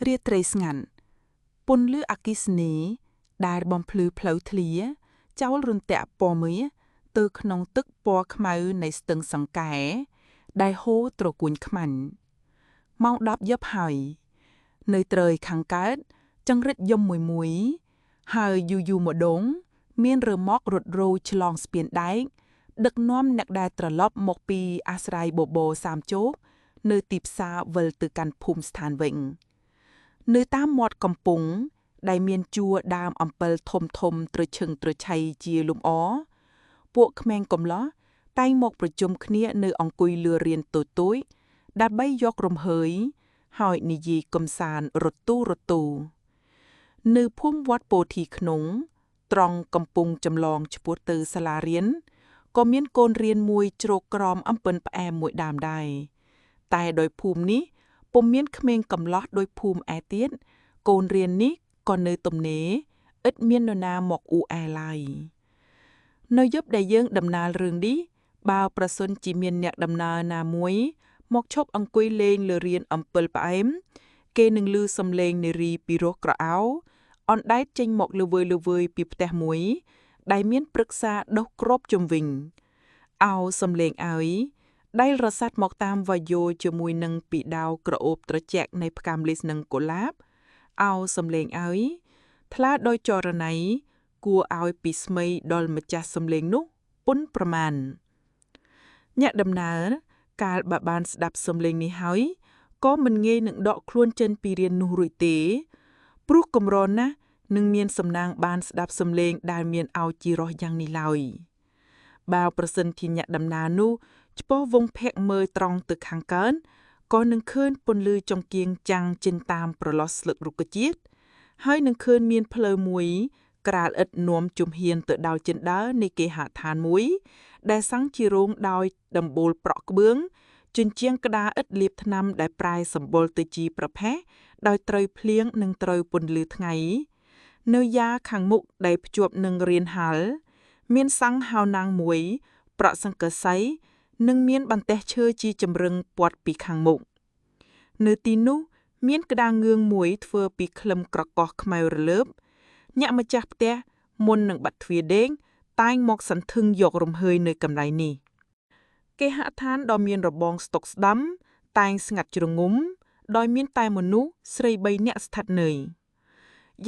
រាត្រីស្ងាត់ពន្លឺអគ្គិសនីដែលបំភ្លឺផ្លូវធ្លាចោលរន្ទាក់ពណ៌មាសទៅក្នុងទឹកពណ៌ខ្មៅនៃស្ទឹងសង្កែដែលហូរត្រកួនខ្មាញ់ម៉ោង 10 យប់ហើយនៅត្រើយខាងកើតចង្រិតយំមួយហើយយូរម្ដងមានរឺម៉ករត់រោឆ្លងស្ពានដែកដឹកនាំអ្នកដែលត្រឡប់មកពីអាស្រ័យបបរសាមជោគនៅទីផ្សារវិលទៅកាន់ភូមិស្ថានវិញនៅតាមមាត់កំពង់ដែលមានជួរដើមអំពិលធំត្រឈឹងត្រឆៃជាលំអពួកក្មេងកំឡោះតែងមកប្រជុំគ្នានៅអង្គុយលឿរៀនតូចៗដើម្បីយករំហើយហើយនិយាយកំសាន្តរទូនៅភូមិវត្តពោធិក្នុងត្រង់កំពង់ចម្លងឆ្ពោះទៅសាលារៀនក៏មានកូនរៀនមួយជ្រកក្រោមអំពិលផ្អែមមួយដើមដែរតែដោយភូមិនេះពុំមានក្មេងកំឡោះដោយភូមិឯទៀតកូនរៀននេះក៏នៅទំនេរឥតមាននរណាមកអ៊ូអែឡើយនៅយប់ដែលយើងដំណើររឿងនេះបើប្រសិនជាមានអ្នកដំណើរណាមួយមកឈប់អង្គុយលេងលើរៀនអំពិលផ្អែមគេនឹងឮសំឡេងនារីពីរោះក្រអៅអណ្ដែតចេញមកលវើយពីផ្ទះមួយដែលមានព្រឹក្សាដុះគ្របជុំវិញអោសំឡេងឲ្យដែលរសាត់មកតាមវាយោជាមួយនឹងពីដាវក្រអូបត្រជាក់នៃផ្កាំលិសនិងកុលាបអោសំឡេងឲ្យថ្លាដោយចរណៃគួរឲ្យពីស្មៃដល់ម្ចាស់សំឡេងនោះពុនប្រមាណអ្នកដំណើរកាលបើបានស្ដាប់សំឡេងនេះហើយក៏មិនងាយនឹងដកខ្លួនចេញពីរៀននោះរួចទេព្រោះកម្រណាស់នឹងមានសំណាងបានស្ដាប់សំឡេងដែលមានឲ្យជីរោះយ៉ាងនេះឡើយបើប្រសិនជាអ្នកដំណើរនោះឆ្ពោះវងភ័ក្រមើលត្រង់ទៅខាងកើនក៏នឹងឃើញពន្លឺចង្គៀងចាំងចិនតាមប្រឡោះស្លឹករុក្ខជាតិហើយនឹងឃើញមានផ្លូវមួយក្រាលឥតនាំជំហានទៅដល់ចិនដើនៃគេហដ្ឋានមួយដែលសាំងជារោងដោយដំបូលប្រក់ក្បឿងជញ្ជាំងក្តារឥតលាបថ្នាំដែលប្រែសម្បុរទៅជាប្រផេះដោយត្រូវភ្លៀងនិងត្រូវពន្លឺថ្ងៃនៅយ៉ាខាងមុខដែលភ្ជាប់នឹងរៀនហាល់មានសាំងហៅណាងមួយប្រក់សង្កសីនិងមានបន្ទះឈើជាចម្រឹងព័ទ្ធពីខាងមុខនៅទីនោះមានក្តារងឿងមួយធ្វើពីក្លឹមក្រកោះខ្មៅរលើបអ្នកម្ចាស់ផ្ទះមុននឹងបាត់ទ្វារដេកតែងមកសន្ធឹងយករំហើយនៅកន្លែងនេះគេហដ្ឋានដ៏មានរបងស្តុកស្ដាំតែងស្ងាត់ជ្រងំដោយមានតែមនុស្សស្រី3នាក់ស្ថិតនៅ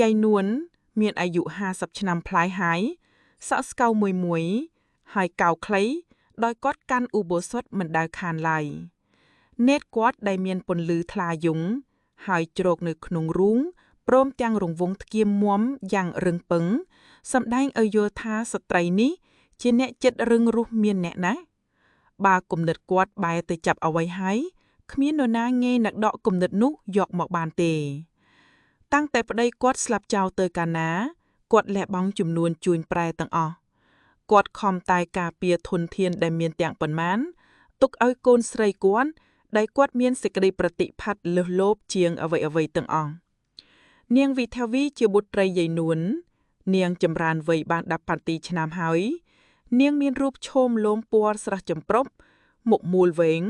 យាយនួនមានអាយុ50ឆ្នាំប្លាយហើយសក់ស្កៅមួយហើយកៅខ្លីដោយគាត់កាន់ឧបោសថមិនដៅខានឡើយនេតគាត់ដែលមានពន្លឺថ្លាយងហើយជ្រកនៅក្នុងរូងព្រមទាំងរង្វង់ធ្គាមមាំយ៉ាងរឹងពឹងសម្ដែងឲ្យយល់ថាស្ត្រីនេះជាអ្នកចិត្តរឹងរូសមានអ្នកណាបើគំនិតគាត់បែរទៅចាប់អ្វីហើយគ្មាននរណាងាយនឹកដកគំនិតនោះយកមកបានទេតាំងតែប្តីគាត់ស្លាប់ចោលទៅកាលណាគាត់លះបង់ចំនួនជួញប្រែទាំងអស់គាត់ខំតែការពារធនធានដែលមានទាំងប៉ុន្មានទុកឲ្យកូនស្រីគាត់ដែលគាត់មានសេចក្តីប្រតិផាត់លើសលោភជាងអ្វីទាំងអស់នាងវិធាវីជាបុត្រីយាយនួននាងចម្រើនវ័យបាន17ឆ្នាំហើយនាងមានរូបឈោមលោមពណ៌ស្រស់ចម្ប្រុបមុខមូលវែង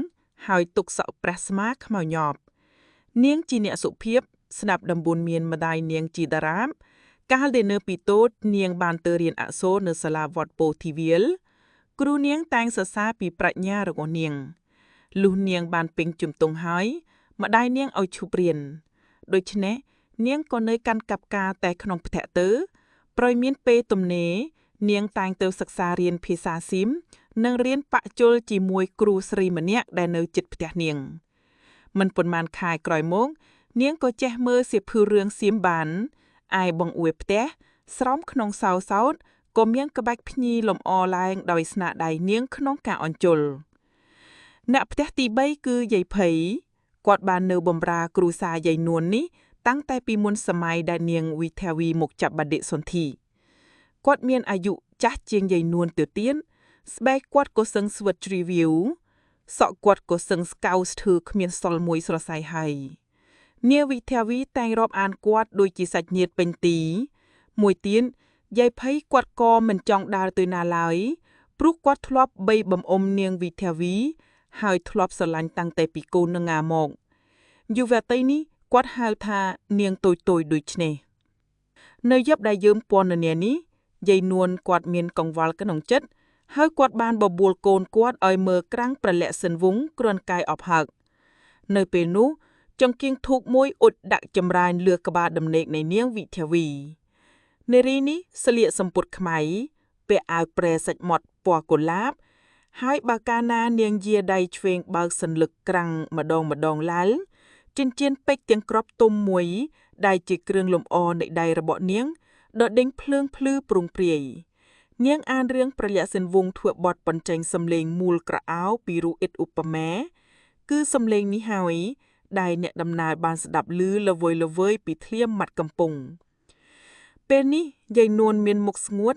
ហើយទុកសក់ព្រះស្មាខ្មៅញាប់នាងជាអ្នកសុភាពស្ដាប់ដំបូន្មានម្ដាយនាងជាតារាបកាលដែលនៅពីតូចនាងបានទៅរៀនអក្សរនៅសាលាវត្តពោធិវាលគ្រូនាងតែងសរសើរពីប្រាជ្ញារបស់នាងលុះនាងបានពេញជំទង់ហើយម្ដាយនាងឲ្យឈប់រៀនដូច្នេះនាងក៏នៅកាន់កាប់ការតែក្នុងផ្ទះទៅប្រយមានពេលទំនេរនាងតែងទៅសិក្សារៀនភាសាស៊ីមនិងរៀនបច្ចុលជាមួយគ្រូស្រីម្នាក់ដែលនៅជិតផ្ទះនាងមិនប៉ុន្មានខែក្រោយមកនាងក៏ចេះមើលសៀវភៅរឿងសៀមបានឯបងអួយផ្ទះស្រោមក្នុងសោសោតក៏មានក្បាច់ភ្ញីលម្អឡើងដោយស្នាដៃនាងក្នុងការអញ្ជុលអ្នកផ្ទះទី3គឺយាយភ័យគាត់បាននៅបម្រើគ្រួសារយាយនួននេះតាំងតែពីមុនសម័យដែលនាងវិធាវីមកចាប់បដិសន្ធិគាត់មានអាយុចាស់ជាងយាយនួនទៅទៀតស្បែកគាត់ក៏សឹងស្វិតជ្រីវៀវសក់គាត់ក៏សឹងស្កៅស្ធឺគ្មានសល់មួយស្រសៃហើយនាងវិធាវីតែងរាប់អានគាត់ដូចជាសាច់ញាតិពេញទីមួយទៀតយាយភ័យគាត់ក៏មិនចង់ដើរទៅណាឡើយព្រោះគាត់ធ្លាប់បីបំអុំនាងវិធាវីហើយធ្លាប់ស្រឡាញ់តាំងតែពីកូននឹងងាមកយុវតីនេះ គាត់ហៅថានាងតុយដូចនេះនៅយប់ដែលយើងពណ៌នានេះយាយនួនគាត់មានកង្វល់ក្នុងចិត្តហើយគាត់បានបបួលកូនគាត់ឲ្យមើលក្រាំងប្រលាក់សិនវងគ្រាន់កាយអបហឹកនៅពេលនោះចង្គៀងធូបមួយអ៊ុចដាក់ចម្រើនលើក្បាលដំណេកនៃនាងវិធាវីនារីនេះស្លៀកសំពត់ខ្មៅពាក់អាវប្រែសាច់ម៉ត់ពណ៌កុលាបហើយបើកាលណានាងយាដៃឆ្វេងបើកសន្លឹកក្រាំងម្ដងឡើងចិញ្ចៀនពេជ្រទាំងគ្រាប់ទុំមួយដែលជាគ្រឿងលម្អនៃដៃរបស់នាងដដេញភ្លើងភ្លឺព្រុងព្រាយនាងអានរឿងប្រលាក់សិនវងធ្វើបទបញ្ចេញសំឡេងមូលក្រអោពីរូអ៊ីតឧបមាគឺសំឡេងនេះហើយដែលអ្នកដំណើរបានស្ដាប់ឮល្វើយពីធ្លាមាត់កំពុងពេលនេះយាយនួនមានមុខស្ងួត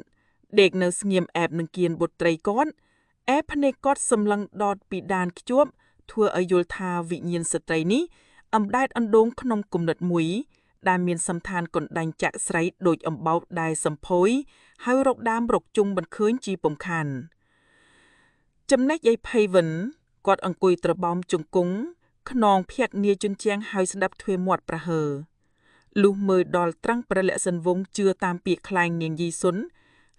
ដេកនៅស្ងៀមអែបនឹងគៀនបុត្រីគាត់អែបភ្នែកគាត់សម្លឹងដតពីដានខ្ជាប់ធ្វើឲ្យយល់ថាវិញ្ញាណស្ត្រីនេះអំដែតអណ្ដូងក្នុងគំនិតមួយដែលមានសំឋានកណ្ដាញ់ចាក់ស្រីដូចអំបោសដែលសម្ភុយហើយរកដើមរកជុំមិនឃើញជីពំខាន់ចំណែកយាយភ័យវិនគាត់អង្គុយត្របោមជង្គង់ខ្នងភ័ក្រនាជញ្ជាំងហើយស្ដាប់ទ្វេមាត់ប្រហើលុះមើលដល់ត្រាំងប្រលាក់សិនវងជឿតាមពាក្យខ្លែងនាងយីសុន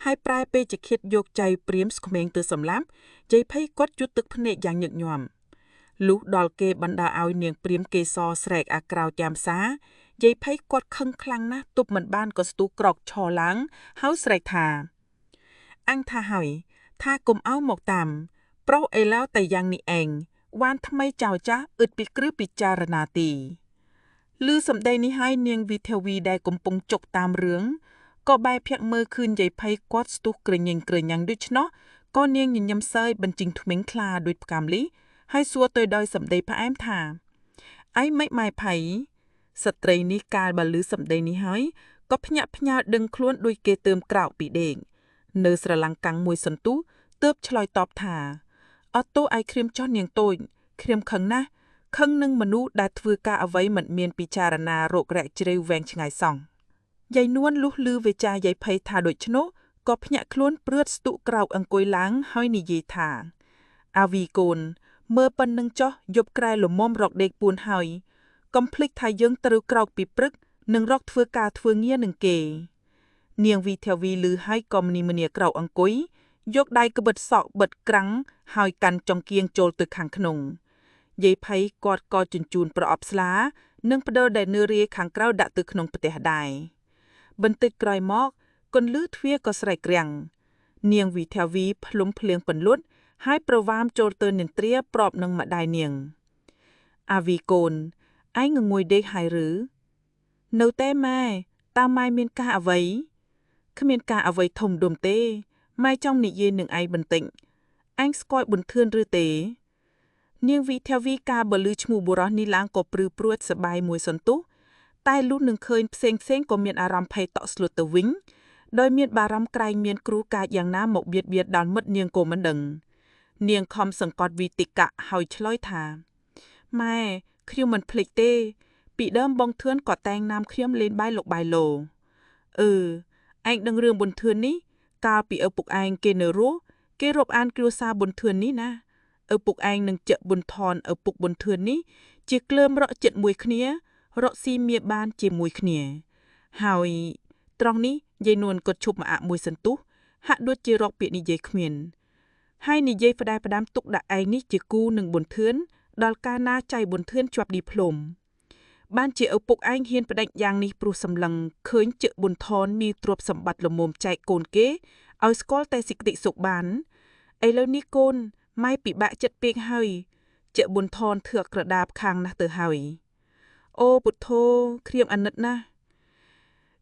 ហើយប្រែពេលជាឃាតយកចៃព្រាមស្ក្មេងទៅសម្លាប់យាយភ័យគាត់ជូតទឹកភ្នែកយ៉ាងញឹកញាប់លុះដល់គេបណ្ដាឲ្យនាងព្រាមគេសស្រែកអាក្រៅចាំសាយាយភ័យគាត់ខឹងខ្លាំងណាស់ទប់មិនបានក៏ស្ទុះក្រោកឈរឡើងហើយស្រែកថាអញថាហើយថាកុំឲ្យមកតាមប្រុសឥឡូវតែយ៉ាងនេះឯងវ៉ានថ្មីចៅចាស់អ៊ឹតពីគ្រឹះពិចារណាទីឮសម្ដីនេះហើយនាងវិធាវីដែលកំពុងចុកតាមរឿងក៏បែរភ័ក្រមើលឃើញយាយភ័យគាត់ស្ទុះក្រញ៉េងក្រញ៉ាំងដូច្នោះក៏នាងញញឹមសើយបញ្ជីងធ្មេញខ្លាដូចផ្កាំលីហើយសួរទៅដោយសម្ដីផ្អែមថាអីមិនម៉ែភ័យស្ត្រីនេះកាលបើឮសម្ដីនេះហើយក៏ភ្ញាក់ផ្ញើដឹងខ្លួនដូចគេទើមក្រោកពីដេកនៅស្រឡំកាំងមួយសន្ទុះទើបឆ្លើយតបថាអត់ទោះឯក្រៀមចោះនាងតូចក្រៀមខឹងណាស់ខឹងនឹងមនុស្សដែលធ្វើការអ្វីមិនមានពិចារណារករែកជ្រៅវែងឆ្ងាយសោះយាយនួនលុះឮវាចាយាយភ័យថាដូច្នោះក៏ភ្ញាក់ខ្លួនព្រឿតស្ទុះក្រោកអង្គុយឡើងហើយនិយាយថាអាវីកូនមើលប៉ុណ្្នឹងចោះយប់ក្រែលមុំរកដេកពួនហើយកុំភ្លេចថាយើងត្រូវក្រោកពីព្រឹកនិងរកធ្វើការធ្វើងារនឹងគេនាងវិធាវីឮហើយក៏ម្នីក្រោកអង្គុយយកដៃក្បិតសក់បិទក្រាំងហើយកាន់ចង្គៀងចូលទៅខាងក្នុងយាយភ័យគាត់ក៏ជញ្ជូនប្រអប់ស្លានិងផ្ដិលដែលនៅរាយខាងក្រៅដាក់ទៅក្នុងផ្ទះដែរបន្តិចក្រោយមកកន្លឺទ្វារក៏ស្រែកក្រាំងនាងវិធាវីផ្លុំភ្លៀងពន្លត់ហើយប្រវាមចូលទៅនិន្ទ្រាប្របនឹងម្ដាយនាងអាវីកូនឯងងងុយដេកហើយឬនៅតែម៉ែតើម៉ែមានការអ្វីគ្មានការអ្វីធំដុំទេម៉ែចង់និយាយនឹងឯងបន្តិចអញស្គាល់ប៊ុនធឿនឬទេនាងវិធាវីកាបើឮឈ្មោះបុរសនេះឡើងក៏ព្រឺព្រួចសបាយមួយសន្ទុះតែលុះនឹងឃើញផ្សេងក៏មានអារម្មណ៍ភ័យតក់ស្លុតទៅវិញដោយមានបារម្ភក្រែងមានគ្រូកាចយ៉ាងណាមកបៀតបៀនដល់មិត្តនាងក៏មិនដឹងនាងខំសង្កត់វិតិកៈហើយឆ្លើយថាម៉ែខ្ញុំមិនភ្លេចទេពីដើមបងធឿនក៏តែងណាមខ្ញុំលេងបាយលោកបាយលោឯងដឹងរឿងប៊ុនធឿននេះកាលពីឪពុកឯងគេនៅរស់គេរាប់អានគ្រួសារប៊ុនធឿននេះណាឪពុកឯងនឹងចាក់ប៊ុនថនឪពុកប៊ុនធឿននេះជាក្លើមរកចិត្តមួយគ្នារកស៊ីមៀបានជាមួយគ្នាហើយត្រង់នេះយាយនួនក៏ឈប់មកអាក់មួយសន្ទុះហាក់ដូចជារកពាក្យនិយាយគ្មានហើយនិយាយផ្ដែផ្ដាំទុកដាក់ឯងនេះជាគូនឹងប៊ុនធឿនដល់កាលណាចៃប៊ុនធឿនជាប់ឌីប្លូមបានជាឪពុកឯងហ៊ានបដិញ្ញយ៉ាងនេះព្រោះសម្លឹងឃើញជើប៊ុនថនមានទ្រព្យសម្បត្តិល្មមចែកកូនគេឲ្យស្គាល់តែសេចក្តីសុខបានឥឡូវនេះកូនម៉ែពិបាកចិត្តពេកហើយជើប៊ុនថនធឿក្រដាបខាងណាស់ទៅហើយអូពុទ្ធោក្រៀមអាណិតណាស់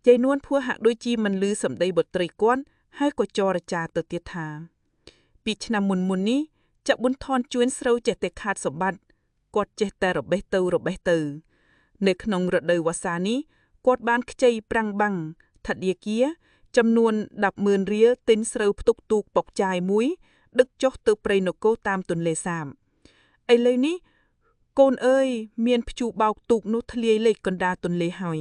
យាយនួនភួរហាក់ដូចជាមិនឮសម្ដីបុត្រីគាត់ហើយក៏ចរចាទៅទៀតថាពីឆ្នាំមុននេះចាក់ប៊ុនថនជួនស្រូវចេះតែខាតសម្បត្តិគាត់ចេះតែរបេះទៅនៅក្នុងរដូវវស្សានេះគាត់បានខ្ចីប្រាំងបាំងថដៀគាចំនួន 10,000 រៀលទិញស្រូវផ្ទុកទូកបុកចាយមួយដឹកចុះទៅព្រៃនគរតាមទន្លេសាបឥឡូវនេះកូនអើយមានភ្ជូបោកទូកនោះធ្លាយលេខកណ្ដាលទន្លេហើយ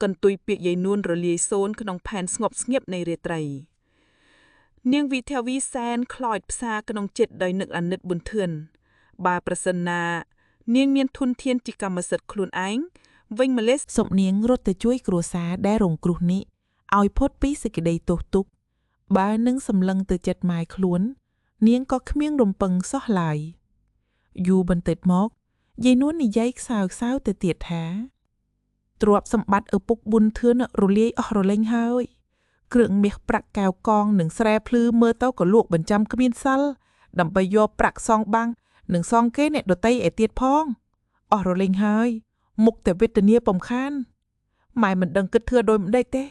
កន្ទុយពាក្យយាយនួនរលាយសូនក្នុងផែនស្ងប់ស្ងាត់នៃរាត្រីនាងវិធាវីសែនខ្លោចផ្សាក្នុងចិត្តដោយនឹកអាណិតប៊ុនធឿនបើប្រសិនណា នាងមានធនធានជាកម្មសិទ្ធិខ្លួនឯងវិញម្លេះ សុំនាងរត់ទៅជួយគ្រួសារដែលរងគ្រោះនេះឲ្យផុតពីសេចក្តីទោសទុក្ខបើនឹងសម្លឹងទៅចិត្តម៉ែខ្លួននាងក៏គ្មានរំពឹងសោះឡើយយូរបន្តិចមកយាយនួននិយាយខ្សោយទៅទៀតថាទ្រព្យសម្បត្តិឪពុកប៊ុនធឿនរលាយអស់រលែងហើយគ្រឿងមាសប្រាក់កែវកងនិងស្រែភ្លឺមើលទៅក៏លក់បញ្ចាំគ្មានសល់ដើម្បីយកប្រាក់សងបាំងនិងសងគេអ្នកដតីឯទៀតផងអស់រលែងហើយមុខតែវេទនាបំខានម៉ែមិនដឹងគិតធ្វើដូចម្ដេចទេ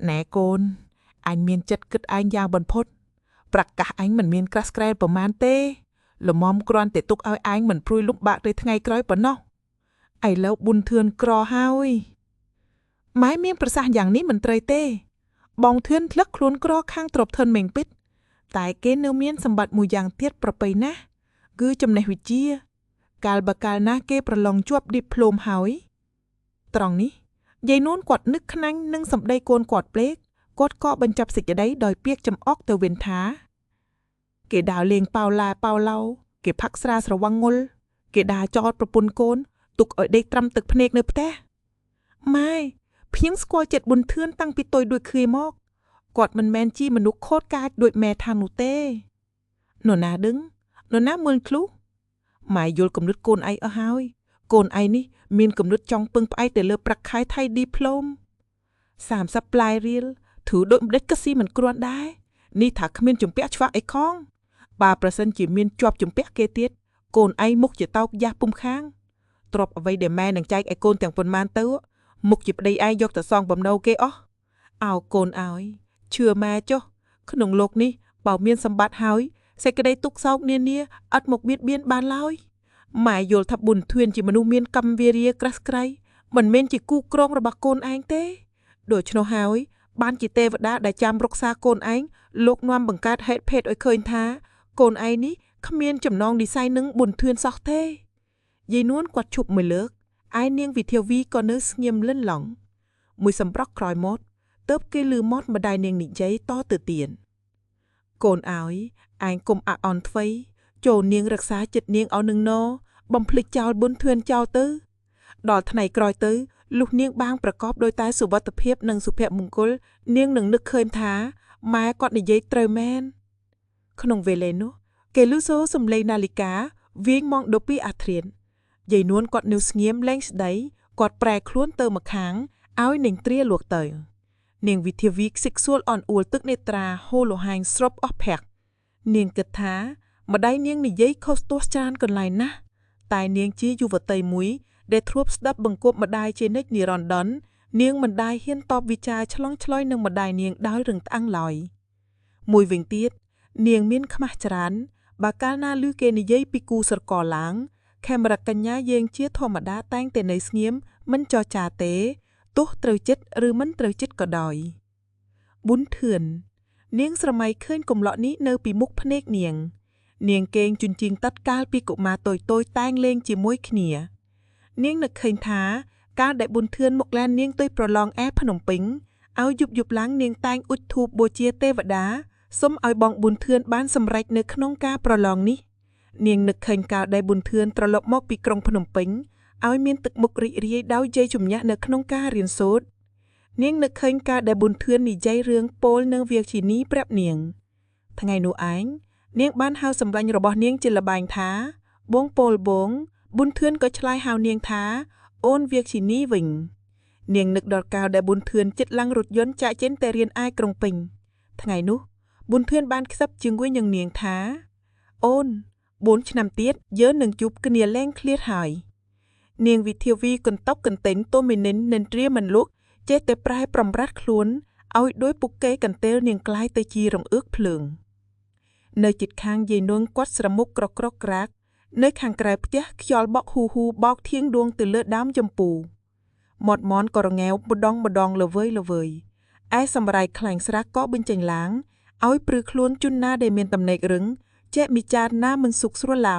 ណែកូនអញមានចិត្តគិតឯងយ៉ាងបំផុតប្រកាសអញមិនមានក្រាស់ក្រែលប្រមាណទេល្មមគ្រាន់តែទុកឲ្យឯងមិនព្រួយលំបាកទៅថ្ងៃក្រោយប៉ុណ្ណោះឥឡូវប៊ុនធឿនក្រហើយម៉ែមានប្រសាសន៍យ៉ាងនេះមិនត្រូវទេបងធឿនធ្លឹកខ្លួនក្រខាងទ្រព្យធនមេងពិតតែគេនៅមានសម្បត្តិមួយយ៉ាងទៀតប្រពៃណាស់គឺចំណេះវិជ្ជាកាលបកាលណាគេប្រឡងជាប់ឌីប្លូមហើយត្រង់នេះយាយនួនគាត់នឹកខ្នាញ់នឹងសម្ដីកូនគាត់ភ្លេចគាត់ក៏បញ្ចប់សេចក្តីដោយពាក្យចំអកទៅវិញថាគេដើរលេងប៉ោឡាប៉ោឡោគេផឹកស្រាស្រវឹងងុលគេដើរចោតប្រពន្ធកូនទុកឲ្យដេកត្រាំទឹកភ្នែកនៅផ្ទះម៉ែភៀងស្គាល់ចិត្តប៊ុនធឿនតាំងពីតូចដូចឃ្លាមកគាត់មិនមែនជាមនុស្សខូចកាចដូចម៉ែថានោះទេនរណាដឹងនរណាមើលឃ្លុះម៉ែយល់គំនិតកូនឯងអស់ហើយកូនឯងនេះមានគំនិតចង់ពឹងផ្អែកទៅលើប្រាក់ខែថៃឌីប្លូម30ប្លាយរៀលធូរដូចម្ដេចក៏ស៊ីមិនគ្រាន់ដែរនេះថាគ្មានជំពាក់ឆ្វាក់អីខងបើប្រសិនជាមានជាប់ជំពាក់គេទៀតកូនឯងមុខជាតោកយ៉ាស់ពុំខាងទ្រព្យអ្វីដែលម៉ែនឹងចែកឲ្យកូនទាំងប៉ុន្មានទៅមុខជាប្តីឯងយកទៅសងបំណុលគេអស់អោកូនឲ្យឈឿម៉ែចុះក្នុងលោកនេះបើមានសម្បត្តិហើយសេចក្តីទុក្ខសោកនានាអត់មកបៀតបៀនបានឡើយម៉ែយល់ថាប៊ុនធឿនជាមនុស្សមានកម្មវារាក្រាស់ក្រៃមិនមែនជាគូក្រងរបស់កូនឯងទេដូច្នោះហើយបានជាទេវតាដែលចាំរក្សាកូនឯងលោកនាំបង្កើតហេតុភេទឲ្យឃើញថាកូនឯងនេះគ្មានចំណងនិស័យនឹងប៊ុនធឿនសោះទេយាយនួនគាត់ឈប់មួយលើកឯនាងវិធាវីក៏នៅស្ងៀមលិនឡង់មួយសម្រស់ក្រោយមកទើបគេលឺមាត់ម្ដាយនាងនិយាយតទៅទៀតកូនឲ្យឯងកុំអាក់អន់ថ្វីចូលនាងរក្សាចិត្តនាងឲ្យនឹងណបំភ្លេចចោលប៊ុនធឿនចោលទៅដល់ថ្ងៃក្រោយទៅលុះនាងបាងប្រកបដោយតែសុវត្ថិភាពនិងសុភមង្គលនាងនឹងនឹកឃើញថាម៉ែគាត់និយាយត្រូវមែនក្នុងវេលានោះគេលឺសូរសំឡេងនាឡិកាវាងម៉ោង12អាធ្រានយាយនួនគាត់នៅស្ងៀមលែងស្ដីគាត់ប្រែខ្លួនទៅម្ខាងឲ្យនាងត្រាលួកទៅនាងវិធាវីខ្សិកសួលអន់អួលទឹកនេត្រាហូរលហាញស្របអស់ភ័ក្រនាងគិតថាម្ដាយនាងនិយាយខុសទោះច្រើនកន្លែងណាស់តែនាងជាយុវតីមួយដែលធ្លាប់ស្ដាប់បង្គាប់ម្ដាយជានិច្ចនិរន្តរ៍នាងមិនដែលហ៊ានតបវិចារឆ្លងឆ្លើយនឹងម្ដាយនាងដោយរឹងត្អឹងឡើយមួយវិញទៀតនាងមានខ្មាស់ច្រើនបើកាលណាឮគេនិយាយពីគូស្រករឡើងខេមរកញ្ញាយើងជាធម្មតាតែងតែនៅស្ងៀមមិនចរចាទេទោះត្រូវចិត្តឬមិនត្រូវចិត្តក៏ដោយប៊ុនធឿននាងស្រមៃឃើញកំឡុកនេះនៅពីមុខភ្នែកនាងគេងជញ្ជីងតាត់កាលពីកុមារតូចតែងលេងជាមួយគ្នានាងនឹកឃើញថាកាលដែលប៊ុនធឿនមកឡាននាងទៅប្រឡងអែភ្នំពេញឲ្យយប់ឡើងនាងតែងអ៊ុជធូបបូជាទេវតាសុំឲ្យបងប៊ុនធឿនបានសម្រេចនៅក្នុងការប្រឡងនេះនាងនឹកឃើញកាលដែលប៊ុនធឿនត្រឡប់មកពីក្រុងភ្នំពេញឲ្យមានទឹកមុខរីករាយដោយជ័យជំនះនៅក្នុងការរៀនសូត្រនាងនឹកឃើញកាលដែលប៊ុនធឿននិយាយរឿងពោលនិងវាជីនីប្រាប់នាងថ្ងៃនោះឯងនាងបានហៅសម្លាញ់របស់នាងជាលបែងថាបងពោលបងប៊ុនធឿនក៏ឆ្លើយហៅនាងថាអូនវាជីនីវិញនាងនឹកដល់កាលដែលប៊ុនធឿនចិត្តឡើងរថយន្តចាក់ចេញទៅរៀនឯក្រុងពេញថ្ងៃនោះប៊ុនធឿនបានខ្សឹបជាមួយនឹងនាងថាអូន4ឆ្នាំទៀតយើងនឹងជួបគ្នាលែងឃ្លាតហើយនាងវិធាវីកន្តប់កន្ទិញតូមីនិននិនត្រាមិនលក់ចេះតែប្រែប្រំរាត់ខ្លួនឲ្យដោយពុកកេកន្ទែលនាងក្លាយទៅជារង្អើកភ្លើងនៅជិតខាងយាយនួនគាត់ស្រមុកក្រក្រកក្រាកនៅខាងក្រៅផ្ទះខ្យល់បក់ហ៊ូបោកធៀងដួងទៅលើដើមចំពូមាត់មន់ក៏រងាវម្ដងល្វើយឯសម្រាយខ្លាញ់ស្រាក់ក៏បញ្ចេញឡើងឲ្យព្រឺខ្លួនជុនណាដែលមានតំណែករឹងចេះមីចារណាមិនសុខស្រួលឡើយ